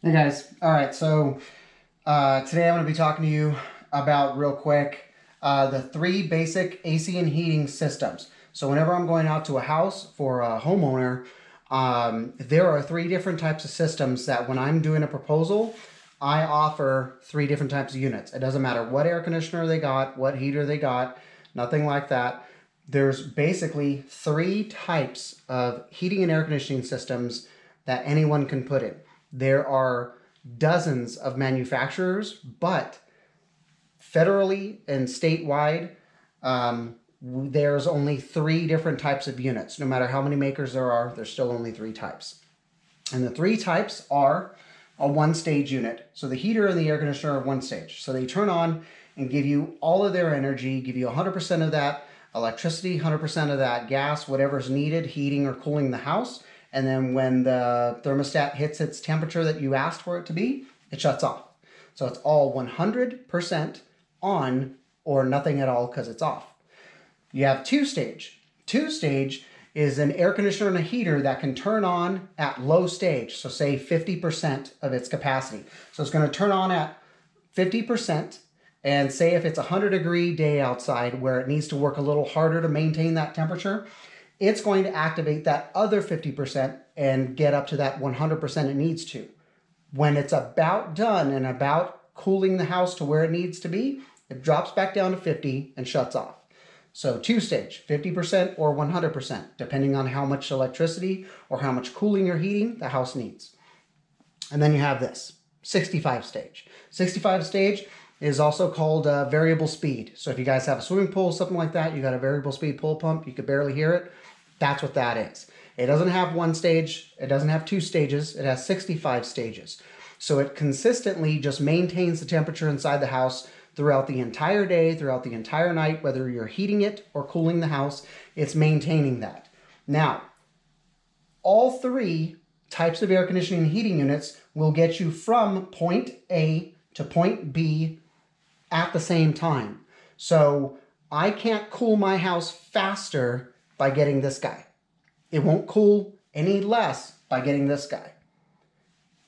Hey guys, all right, so today I'm going to be talking to you about real quick the three basic AC and heating systems. So whenever I'm going out to a house for a homeowner, there are three different types of systems that when I'm doing a proposal, I offer three different types of units. It doesn't matter what air conditioner they got, what heater they got, nothing like that. There's basically three types of heating and air conditioning systems that anyone can put in. There are dozens of manufacturers, but federally and statewide, there's only three different types of units. No matter how many makers there are, there's still only three types. And the three types are a one-stage unit. So the heater and the air conditioner are one stage. So they turn on and give you all of their energy, give you 100% of that electricity, 100% of that gas, whatever's needed, heating or cooling the house. And then when the thermostat hits its temperature that you asked for it to be, it shuts off. So it's all 100% on or nothing at all because it's off. You have two-stage. Two-stage is an air conditioner and a heater that can turn on at low stage, so say 50% of its capacity. So it's going to turn on at 50%, and say if it's a 100-degree day outside where it needs to work a little harder to maintain that temperature, it's going to activate that other 50% and get up to that 100% it needs to. When it's about done and about cooling the house to where it needs to be, it drops back down to 50 and shuts off. So two-stage, 50% or 100%, depending on how much electricity or how much cooling or heating the house needs. And then you have this, 65-stage. 65-stage is also called variable speed. So if you guys have a swimming pool, something like that, you got a variable speed pool pump, you could barely hear it, that's what that is. It doesn't have one stage, it doesn't have two stages, it has 65 stages. So it consistently just maintains the temperature inside the house throughout the entire day, throughout the entire night, whether you're heating it or cooling the house, it's maintaining that. Now, all three types of air conditioning and heating units will get you from point A to point B at the same time. So I can't cool my house faster by getting this guy. It won't cool any less by getting this guy.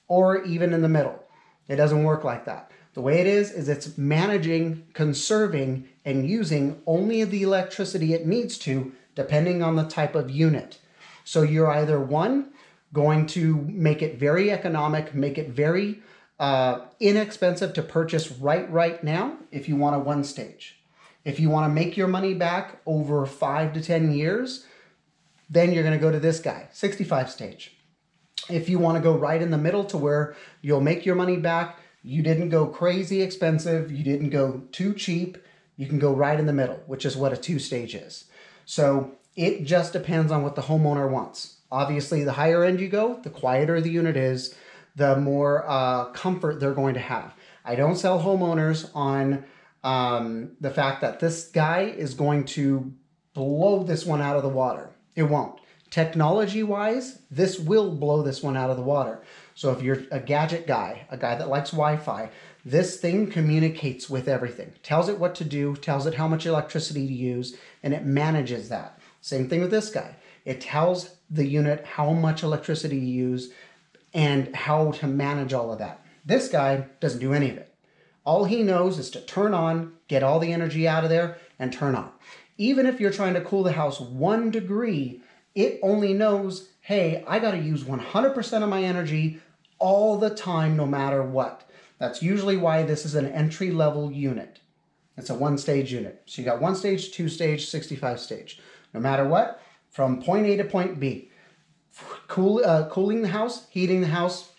Or even in the middle. It doesn't work like that. The way it is it's managing, conserving, and using only the electricity it needs to, depending on the type of unit. So you're either one, going to make it very economic, make it very inexpensive to purchase right now if you want a one stage. If you want to make your money back over 5 to 10 years, then you're going to go to this guy, 65 stage. If you want to go right in the middle to where you'll make your money back, you didn't go crazy expensive, you didn't go too cheap, you can go right in the middle, which is what a two-stage is. So it just depends on what the homeowner wants. Obviously, the higher end you go, the quieter the unit is, the more comfort they're going to have. I don't sell homeowners on the fact that this guy is going to blow this one out of the water. It won't. Technology-wise, this will blow this one out of the water. So if you're a gadget guy, a guy that likes Wi-Fi, this thing communicates with everything. Tells it what to do, tells it how much electricity to use, and it manages that. Same thing with this guy. It tells the unit how much electricity to use and how to manage all of that. This guy doesn't do any of it. All he knows is to turn on, get all the energy out of there, and turn on. Even if you're trying to cool the house 1 degree, it only knows, hey, I got to use 100% of my energy all the time, no matter what. That's usually why this is an entry-level unit. It's a one-stage unit. So you got one stage, two stage, 65 stage. No matter what, from point A to point B. Cooling the house, heating the house,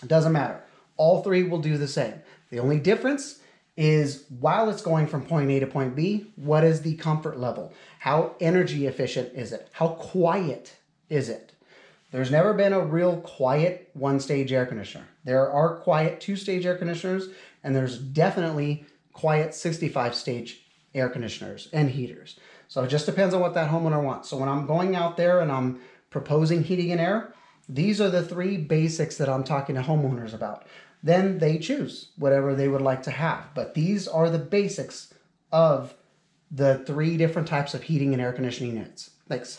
doesn't matter. All three will do the same. The only difference is while it's going from point A to point B, what is the comfort level? How energy efficient is it? How quiet is it? There's never been a real quiet one-stage air conditioner. There are quiet two-stage air conditioners, and there's definitely quiet 65-stage air conditioners and heaters. So it just depends on what that homeowner wants. So when I'm going out there and I'm proposing heating and air, these are the three basics that I'm talking to homeowners about. Then they choose whatever they would like to have. But these are the basics of the three different types of heating and air conditioning units. Thanks.